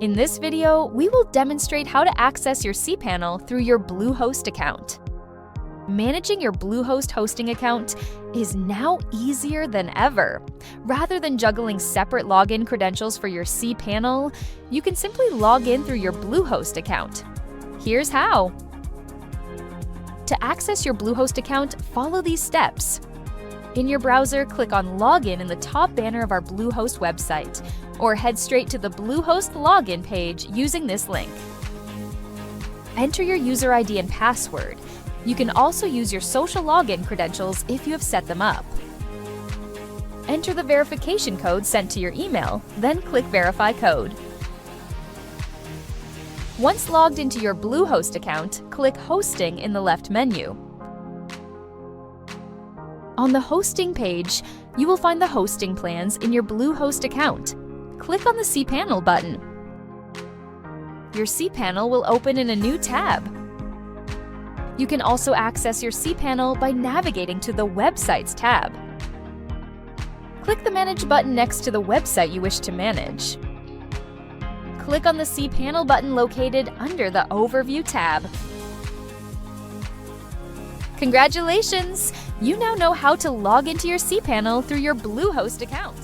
In this video, we will demonstrate how to access your cPanel through your Bluehost account. Managing your Bluehost hosting account is now easier than ever. Rather than juggling separate login credentials for your cPanel, you can simply log in through your Bluehost account. Here's how. To access your Bluehost account, follow these steps. In your browser, click on Login in the top banner of our Bluehost website, or head straight to the Bluehost login page using this link. Enter your user ID and password. You can also use your social login credentials if you have set them up. Enter the verification code sent to your email, then click Verify Code. Once logged into your Bluehost account, click Hosting in the left menu. On the hosting page, you will find the hosting plans in your Bluehost account. Click on the cPanel button. Your cPanel will open in a new tab. You can also access your cPanel by navigating to the Websites tab. Click the Manage button next to the website you wish to manage. Click on the cPanel button located under the Overview tab. Congratulations! You now know how to log into your cPanel through your Bluehost account.